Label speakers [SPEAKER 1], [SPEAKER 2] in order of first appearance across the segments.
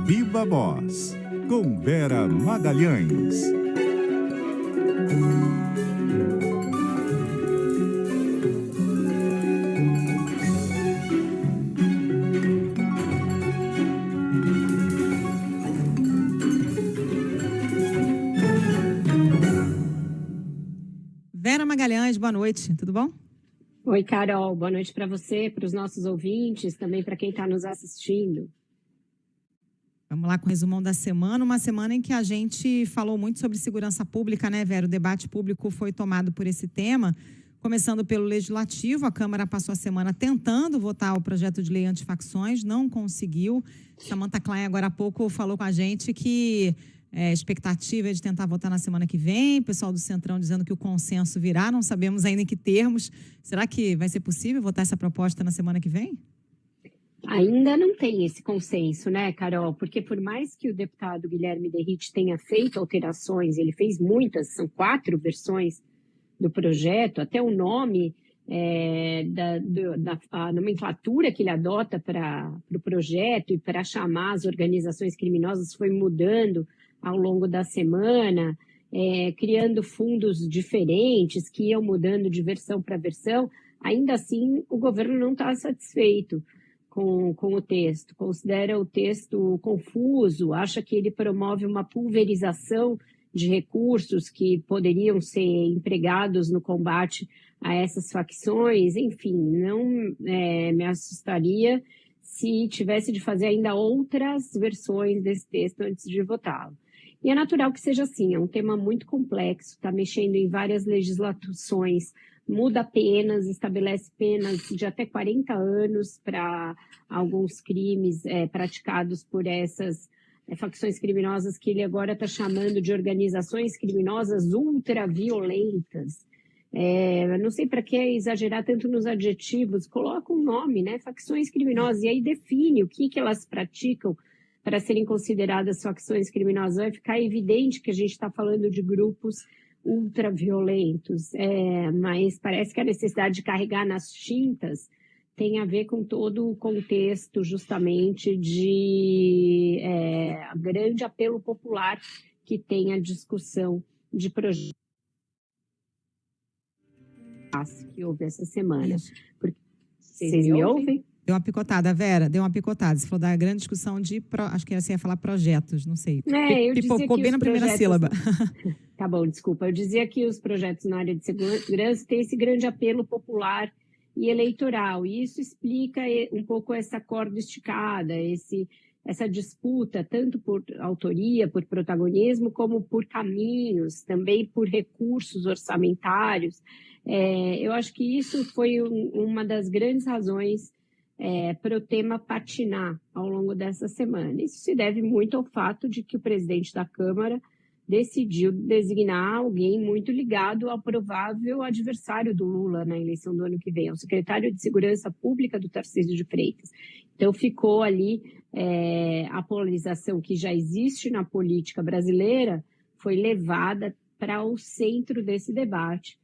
[SPEAKER 1] Viva Voz, com Vera Magalhães.
[SPEAKER 2] Vera Magalhães, boa noite, tudo bom?
[SPEAKER 3] Oi, Carol, boa noite para você, para os nossos ouvintes, também para quem está nos assistindo.
[SPEAKER 2] Vamos lá com o resumão da semana, uma semana em que a gente falou muito sobre segurança pública, né, Vera? O debate público foi tomado por esse tema, começando pelo Legislativo. A Câmara passou a semana tentando votar o projeto de lei antifacções, não conseguiu. Samantha Klein, agora há pouco, falou com a gente que a expectativa é de tentar votar na semana que vem. O pessoal do Centrão dizendo que o consenso virá, não sabemos ainda em que termos. Será que vai ser possível votar essa proposta na semana que vem?
[SPEAKER 3] Ainda não tem esse consenso, né, Carol? Porque por mais que o deputado Guilherme Derrite tenha feito alterações, ele fez muitas, são 4 versões do projeto, até o nome, a nomenclatura que ele adota para o projeto e para chamar as organizações criminosas foi mudando ao longo da semana, criando fundos diferentes que iam mudando de versão para versão. Ainda assim, o governo não está satisfeito com o texto, considera o texto confuso, acha que ele promove uma pulverização de recursos que poderiam ser empregados no combate a essas facções. Enfim, não me assustaria se tivesse de fazer ainda outras versões desse texto antes de votá-lo. E é natural que seja assim, é um tema muito complexo, está mexendo em várias legislações, muda penas, estabelece penas de até 40 anos para alguns crimes praticados por essas facções criminosas que ele agora está chamando de organizações criminosas ultraviolentas. Não sei para que exagerar tanto nos adjetivos, coloca um nome, né? Facções criminosas, e aí define o que elas praticam para serem consideradas facções criminosas. Vai ficar evidente que a gente está falando de grupos ultraviolentos, mas parece que a necessidade de carregar nas tintas tem a ver com todo o contexto justamente de grande apelo popular que tem a discussão de projetos que houve essa semana. Vocês me ouvem?
[SPEAKER 2] Deu uma picotada, Vera, deu uma picotada. Você falou da grande discussão de, acho que você ia falar projetos, não sei. Pipocou bem na primeira sílaba.
[SPEAKER 3] Tá bom, desculpa. Eu dizia que os projetos na área de segurança têm esse grande apelo popular e eleitoral. E isso explica um pouco essa corda esticada, essa disputa, tanto por autoria, por protagonismo, como por caminhos, também por recursos orçamentários. Eu acho que isso foi uma das grandes razões para o tema patinar ao longo dessa semana. Isso se deve muito ao fato de que o presidente da Câmara decidiu designar alguém muito ligado ao provável adversário do Lula na eleição do ano que vem, o secretário de Segurança Pública do Tarcísio de Freitas. Então ficou ali a polarização que já existe na política brasileira, foi levada para o centro desse debate.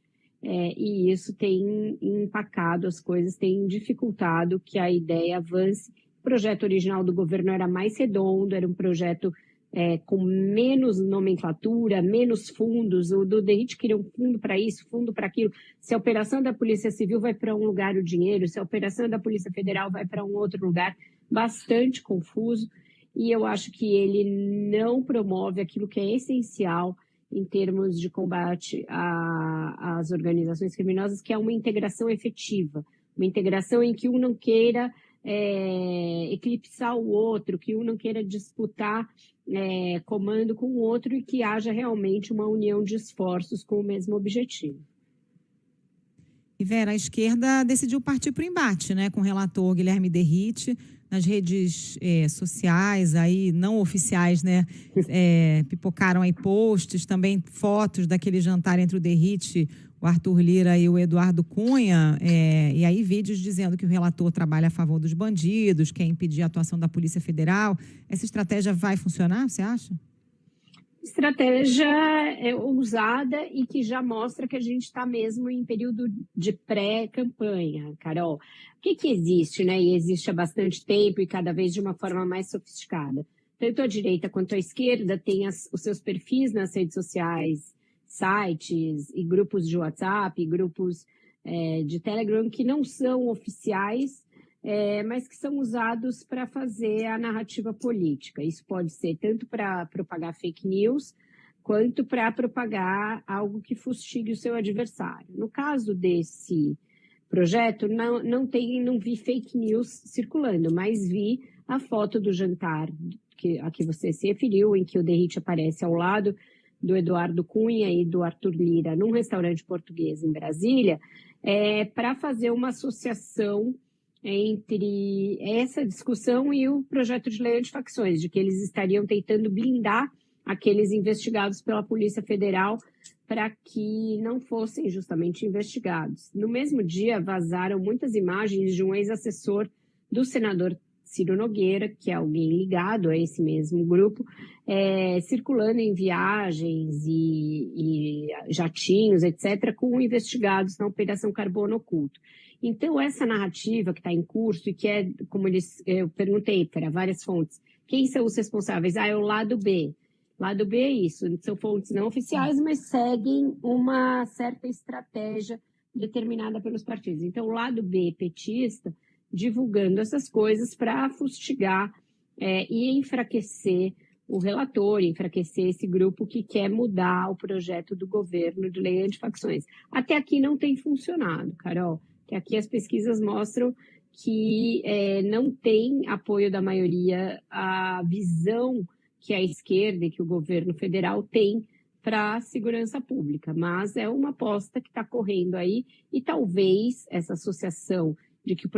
[SPEAKER 3] E isso tem empacado as coisas, tem dificultado que a ideia avance. O projeto original do governo era mais redondo, era um projeto com menos nomenclatura, menos fundos. O do Derrite queria um fundo para isso, fundo para aquilo. Se a operação da Polícia Civil vai para um lugar o dinheiro, se a operação da Polícia Federal vai para um outro lugar, bastante confuso. E eu acho que ele não promove aquilo que é essencial em termos de combate às organizações criminosas, que é uma integração efetiva, uma integração em que um não queira eclipsar o outro, que um não queira disputar comando com o outro e que haja realmente uma união de esforços com o mesmo objetivo.
[SPEAKER 2] E Vera, a esquerda decidiu partir para o embate, né, com o relator Guilherme Derrite. Nas redes sociais, aí, não oficiais, né, pipocaram aí posts, também fotos daquele jantar entre o Derrite, o Arthur Lira e o Eduardo Cunha, e aí vídeos dizendo que o relator trabalha a favor dos bandidos, quer impedir a atuação da Polícia Federal. Essa estratégia vai funcionar, você acha?
[SPEAKER 3] Estratégia ousada e que já mostra que a gente está mesmo em período de pré-campanha, Carol. O que existe, né? E existe há bastante tempo e cada vez de uma forma mais sofisticada. tanto a direita quanto a esquerda têm os seus perfis nas redes sociais, sites e grupos de WhatsApp, grupos de Telegram que não são oficiais, mas que são usados para fazer a narrativa política. Isso pode ser tanto para propagar fake news, quanto para propagar algo que fustigue o seu adversário. No caso desse projeto, não vi fake news circulando, mas vi a foto do jantar a que você se referiu, em que o Derrite aparece ao lado do Eduardo Cunha e do Arthur Lira num restaurante português em Brasília, para fazer uma associação entre essa discussão e o projeto de lei antifacções, de que eles estariam tentando blindar aqueles investigados pela Polícia Federal para que não fossem justamente investigados. No mesmo dia, vazaram muitas imagens de um ex-assessor do senador Ciro Nogueira, que é alguém ligado a esse mesmo grupo, circulando em viagens e jatinhos, etc., com investigados na Operação Carbono Oculto. Então, essa narrativa que está em curso e que como eu perguntei para várias fontes, quem são os responsáveis? É o lado B. Lado B é isso, são fontes não oficiais, mas seguem uma certa estratégia determinada pelos partidos. Então, o lado B petista, divulgando essas coisas para fustigar e enfraquecer o relator, enfraquecer esse grupo que quer mudar o projeto do governo de lei antifacções. Até aqui não tem funcionado, Carol. Até aqui as pesquisas mostram que não tem apoio da maioria a visão que a esquerda e que o governo federal tem para a segurança pública. Mas é uma aposta que está correndo aí e talvez essa associação de que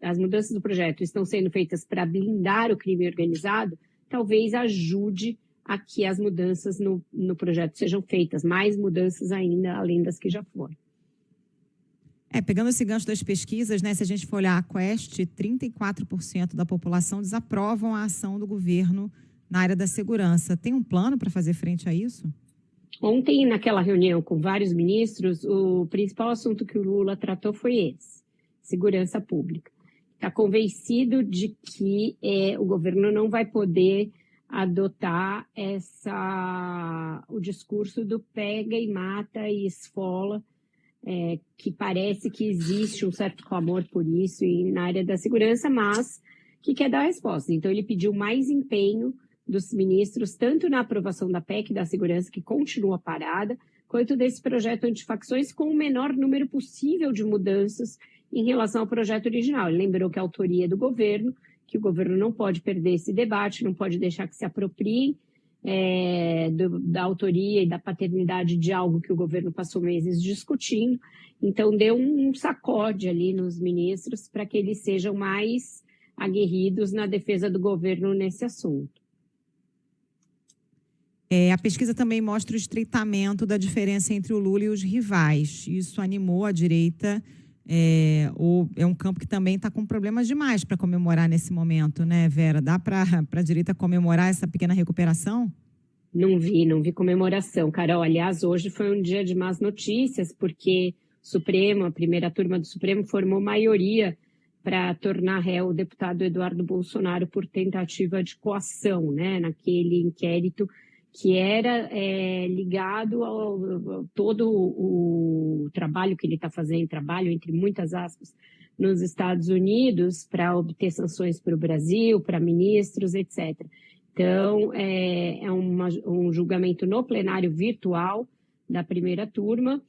[SPEAKER 3] as mudanças do projeto estão sendo feitas para blindar o crime organizado, talvez ajude a que as mudanças no projeto sejam feitas, mais mudanças ainda, além das que já foram.
[SPEAKER 2] Pegando esse gancho das pesquisas, né, se a gente for olhar a Quest, 34% da população desaprovam a ação do governo na área da segurança. Tem um plano para fazer frente a isso?
[SPEAKER 3] Ontem, naquela reunião com vários ministros, o principal assunto que o Lula tratou foi esse: segurança pública. Está convencido de que o governo não vai poder adotar o discurso do pega e mata e esfola, que parece que existe um certo clamor por isso na área da segurança, mas que quer dar resposta. Então, ele pediu mais empenho dos ministros, tanto na aprovação da PEC da segurança, que continua parada, quanto desse projeto antifacções, com o menor número possível de mudanças em relação ao projeto original. Ele lembrou que a autoria é do governo, que o governo não pode perder esse debate, não pode deixar que se apropriem da autoria e da paternidade de algo que o governo passou meses discutindo. Então, deu um sacode ali nos ministros para que eles sejam mais aguerridos na defesa do governo nesse assunto.
[SPEAKER 2] A pesquisa também mostra o estreitamento da diferença entre o Lula e os rivais. Isso animou a direita, ou é um campo que também está com problemas demais para comemorar nesse momento, né, Vera? Dá para a direita comemorar essa pequena recuperação?
[SPEAKER 3] Não vi comemoração, Carol. Aliás, hoje foi um dia de más notícias, porque a primeira turma do Supremo formou maioria para tornar réu o deputado Eduardo Bolsonaro por tentativa de coação, né, naquele inquérito que era ligado ao todo o trabalho que ele está fazendo, trabalho entre muitas aspas, nos Estados Unidos para obter sanções para o Brasil, para ministros, etc. Então, um julgamento no plenário virtual da primeira turma.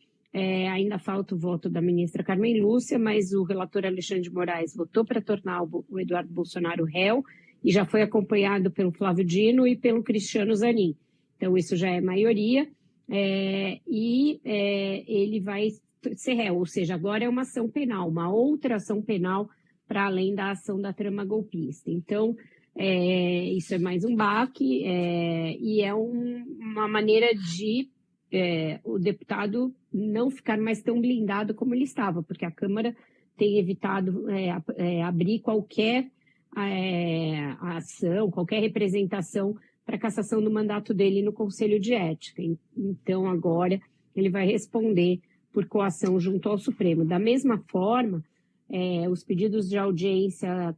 [SPEAKER 3] Ainda falta o voto da ministra Carmen Lúcia, mas o relator Alexandre de Moraes votou para tornar o Eduardo Bolsonaro réu e já foi acompanhado pelo Flávio Dino e pelo Cristiano Zanin. Então, isso já é maioria, ele vai ser réu, ou seja, agora é uma ação penal, uma outra ação penal para além da ação da trama golpista. Então, isso é mais um baque e é uma maneira de o deputado não ficar mais tão blindado como ele estava, porque a Câmara tem evitado abrir qualquer ação, qualquer representação para cassação do mandato dele no Conselho de Ética. Então, agora, ele vai responder por coação junto ao Supremo. Da mesma forma, os pedidos de audiência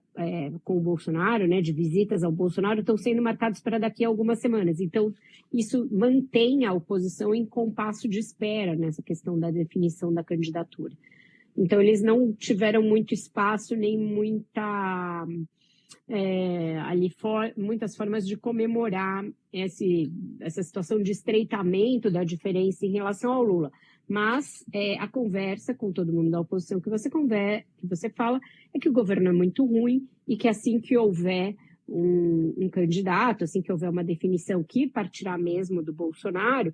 [SPEAKER 3] com o Bolsonaro, né, de visitas ao Bolsonaro, estão sendo marcados para daqui a algumas semanas. Então, isso mantém a oposição em compasso de espera nessa questão da definição da candidatura. Então, eles não tiveram muito espaço, nem muitas formas de comemorar essa situação de estreitamento da diferença em relação ao Lula. Mas a conversa com todo mundo da oposição que você fala é que o governo é muito ruim e que assim que houver um candidato, assim que houver uma definição que partirá mesmo do Bolsonaro,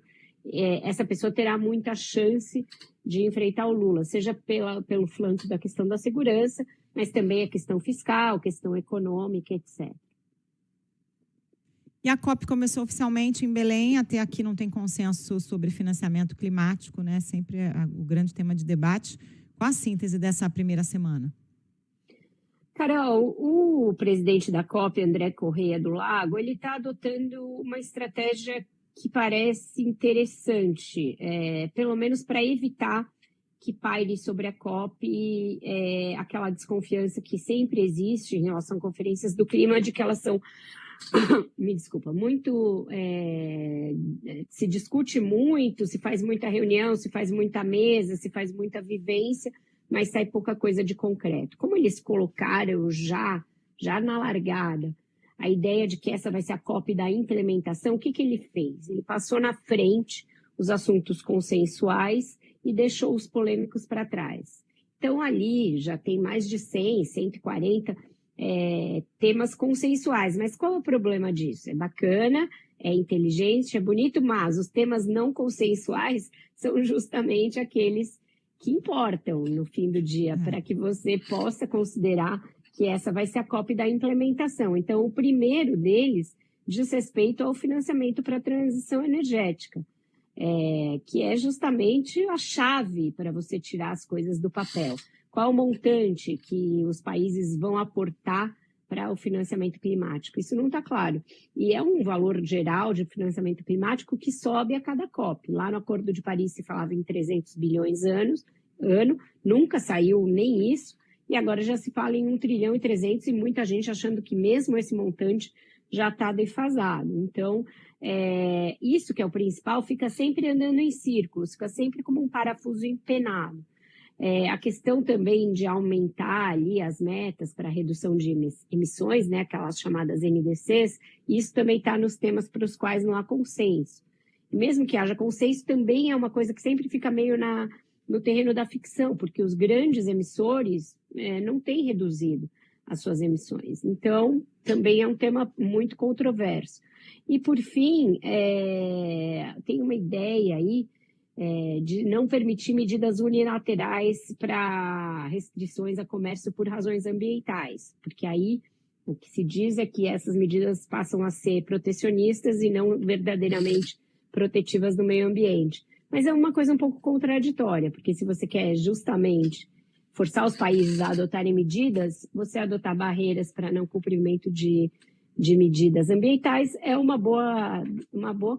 [SPEAKER 3] essa pessoa terá muita chance de enfrentar o Lula, seja pelo flanco da questão da segurança, mas também a questão fiscal, questão econômica, etc.
[SPEAKER 2] E a COP começou oficialmente em Belém, até aqui não tem consenso sobre financiamento climático, né? Sempre o grande tema de debate. Qual a síntese dessa primeira semana?
[SPEAKER 3] Carol, o presidente da COP, André Correia do Lago, ele está adotando uma estratégia que parece interessante, pelo menos para evitar que paire sobre a COP aquela desconfiança que sempre existe em relação a conferências do clima, de que elas são me desculpa, muito, se discute muito, se faz muita reunião, se faz muita mesa, se faz muita vivência, mas sai pouca coisa de concreto. Como eles colocaram já na largada a ideia de que essa vai ser a COP da implementação, o que ele fez? Ele passou na frente os assuntos consensuais e deixou os polêmicos para trás. Então, ali já tem mais de 100, 140 temas consensuais. Mas qual é o problema disso? É bacana, é inteligente, é bonito, mas os temas não consensuais são justamente aqueles que importam no fim do dia, para que você possa considerar que essa vai ser a COP da implementação. Então, o primeiro deles diz respeito ao financiamento para a transição energética, que é justamente a chave para você tirar as coisas do papel. Qual o montante que os países vão aportar para o financiamento climático? Isso não está claro. E é um valor geral de financiamento climático que sobe a cada COP. Lá no Acordo de Paris se falava em 300 bilhões ano, nunca saiu nem isso, e agora já se fala em 1 trilhão e 300, e muita gente achando que mesmo esse montante já está defasado. Então, isso que é o principal, fica sempre andando em círculos, fica sempre como um parafuso empenado. A questão também de aumentar ali as metas para redução de emissões, né, aquelas chamadas NDCs, isso também está nos temas para os quais não há consenso. E mesmo que haja consenso, também é uma coisa que sempre fica meio no terreno da ficção, porque os grandes emissores não têm reduzido as suas emissões. Então, também é um tema muito controverso. E, por fim, tem uma ideia aí de não permitir medidas unilaterais para restrições a comércio por razões ambientais, porque aí o que se diz é que essas medidas passam a ser protecionistas e não verdadeiramente protetivas do meio ambiente. Mas é uma coisa um pouco contraditória, porque se você quer justamente forçar os países a adotarem medidas, você adotar barreiras para não cumprimento de medidas ambientais é uma boa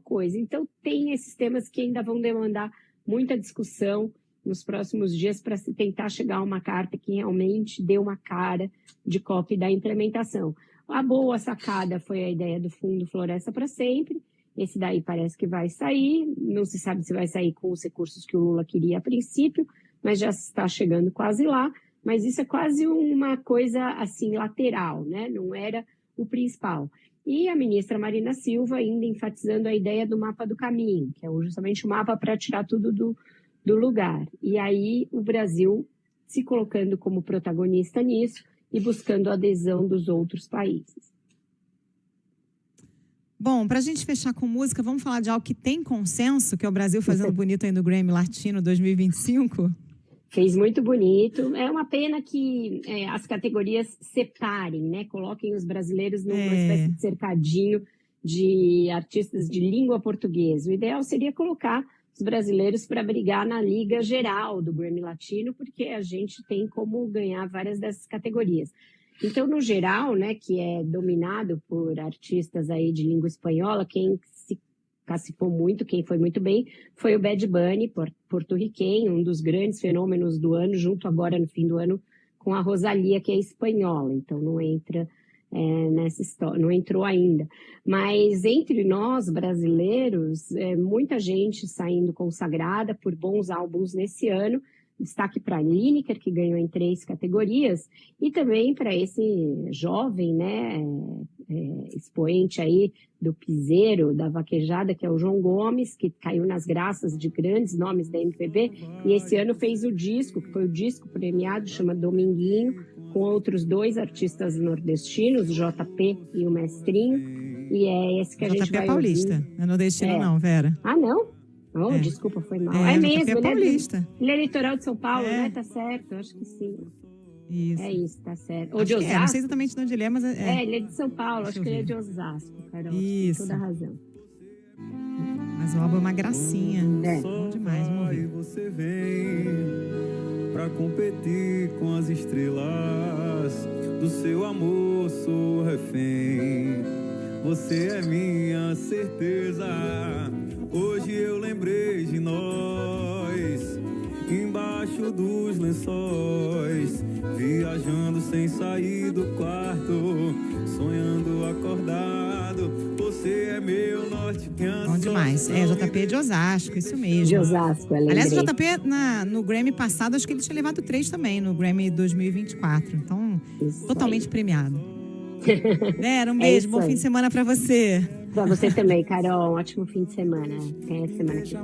[SPEAKER 3] coisa. Então, tem esses temas que ainda vão demandar muita discussão nos próximos dias para se tentar chegar a uma carta que realmente dê uma cara de COP da implementação. A boa sacada foi a ideia do Fundo Floresta para Sempre. Esse daí parece que vai sair, não se sabe se vai sair com os recursos que o Lula queria a princípio, mas já está chegando quase lá. Mas isso é quase uma coisa assim lateral, né? Não era o principal. E a ministra Marina Silva ainda enfatizando a ideia do mapa do caminho, que é justamente o mapa para tirar tudo do lugar. E aí o Brasil se colocando como protagonista nisso e buscando a adesão dos outros países.
[SPEAKER 2] Bom, para a gente fechar com música, vamos falar de algo que tem consenso, que é o Brasil fazendo bonito aí no Grammy Latino 2025?
[SPEAKER 3] Fez muito bonito. É uma pena que as categorias separem, né? Coloquem os brasileiros numa espécie de cercadinho de artistas de língua portuguesa. O ideal seria colocar os brasileiros para brigar na liga geral do Grammy Latino, porque a gente tem como ganhar várias dessas categorias. Então, no geral, né, que é dominado por artistas aí de língua espanhola, quem se classificou muito, quem foi muito bem, foi o Bad Bunny, porto-riquenho, um dos grandes fenômenos do ano, junto agora no fim do ano com a Rosalía, que é espanhola, então não entra nessa história, não entrou ainda. Mas entre nós, brasileiros, muita gente saindo consagrada por bons álbuns nesse ano. Destaque para a Lineker, que ganhou em 3 categorias, e também para esse jovem, né, expoente aí do piseiro, da vaquejada, que é o João Gomes, que caiu nas graças de grandes nomes da MPB, e esse ano fez o disco, que foi o disco premiado, chama Dominguinho, com outros 2 artistas nordestinos, o JP e o Mestrinho, e é esse que a gente
[SPEAKER 2] JP
[SPEAKER 3] vai
[SPEAKER 2] é paulista,
[SPEAKER 3] ouvir.
[SPEAKER 2] não é nordestino não, Vera.
[SPEAKER 3] Ah, não? Oh, desculpa, foi mal.
[SPEAKER 2] JP
[SPEAKER 3] mesmo,
[SPEAKER 2] é paulista.
[SPEAKER 3] Ele é litoral de São Paulo, né? Tá certo, acho que sim.
[SPEAKER 2] Isso.
[SPEAKER 3] É isso, tá certo. Ou
[SPEAKER 2] Acho
[SPEAKER 3] de
[SPEAKER 2] que
[SPEAKER 3] Osasco?
[SPEAKER 2] não sei exatamente de onde ele é, mas
[SPEAKER 3] ele é de São Paulo,
[SPEAKER 2] Deixa
[SPEAKER 3] acho
[SPEAKER 2] eu
[SPEAKER 3] que ele é
[SPEAKER 2] ver.
[SPEAKER 3] de Osasco, Carol.
[SPEAKER 2] Isso.
[SPEAKER 3] Tem toda a razão.
[SPEAKER 2] Mas o álbum é uma gracinha. Bom demais, vamos
[SPEAKER 4] Aí
[SPEAKER 2] ouvir.
[SPEAKER 4] você vem pra competir com as estrelas. Do seu amor sou refém. Você é minha certeza. Hoje eu lembrei de nós, embaixo dos lençóis, viajando sem sair do quarto, sonhando acordado. Você é meu norte.
[SPEAKER 2] Bom demais. JP de Osasco, isso mesmo.
[SPEAKER 3] De Osasco, ela
[SPEAKER 2] Aliás, o JP, no Grammy passado, acho que ele tinha levado 3 também, no Grammy 2024. Então, totalmente premiado. Vera, um beijo, bom fim de semana pra você.
[SPEAKER 3] Pra você também, Carol. Um ótimo fim de semana. Até semana que vem.